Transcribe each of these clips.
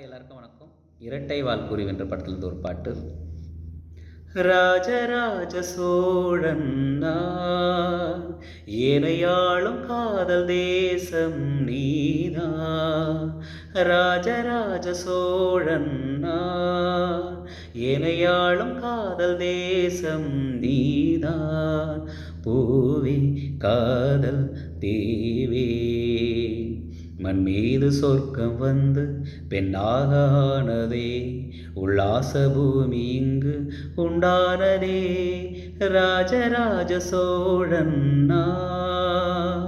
எல்லாருக்கும் வணக்கம். இரட்டை வால்குருவி என்ற படத்திலிருந்து ஒரு பாட்டு. ராஜராஜ சோழன் நான், ஏனையாளும் காதல் தேசம் நீதான். ராஜராஜ சோழன் நான், ஏனையாளும் காதல் தேசம் நீதான். பூவே காதல் தேவே, மண் மீது சொர்க்கம் வந்து பெண்ணாக ஆனதே, உல்லாச பூமி இங்கு உண்டானதே. ராஜராஜ சோழன் நான்,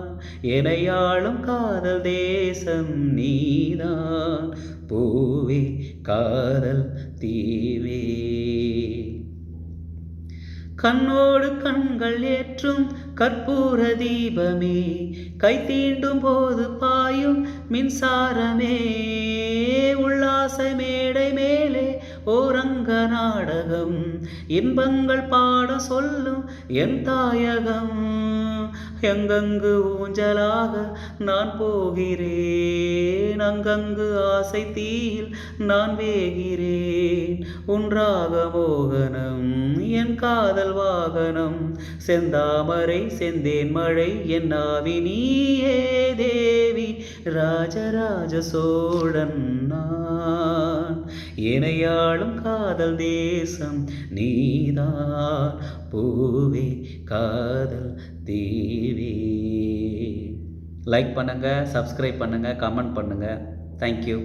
எனையாளும் காதல் தேசம் நீதான். பூவே காதல் தீவே, கண்ணோடு கண்கள் ஏற்றும் கற்பூர தீபமே, கை தீண்டும் போது பாயும் மின்சாரமே, உல்லாச மேடை மேலே ஓரங்க நாடகம், இன்பங்கள் பாட சொல்லும் என் தாயகம். எங்கங்கு ஊஞ்சலாக நான் போகிறேன், அங்கங்கு ஆசை தீயில் நான் வேகிறேன். உன்றாக மோகனம் என் காதல் வாகனம், செந்தாமரை செந்தேன் மழை என் ஆவி நீயே தேவி. ராஜராஜ சோழன் நான், இணையாளும் காதல் தேசம் நீதான். பூவே காதல் தேவி. லைக் பண்ணுங்கள், சப்ஸ்கிரைப் பண்ணுங்கள், கமெண்ட் பண்ணுங்கள். தேங்க்யூ.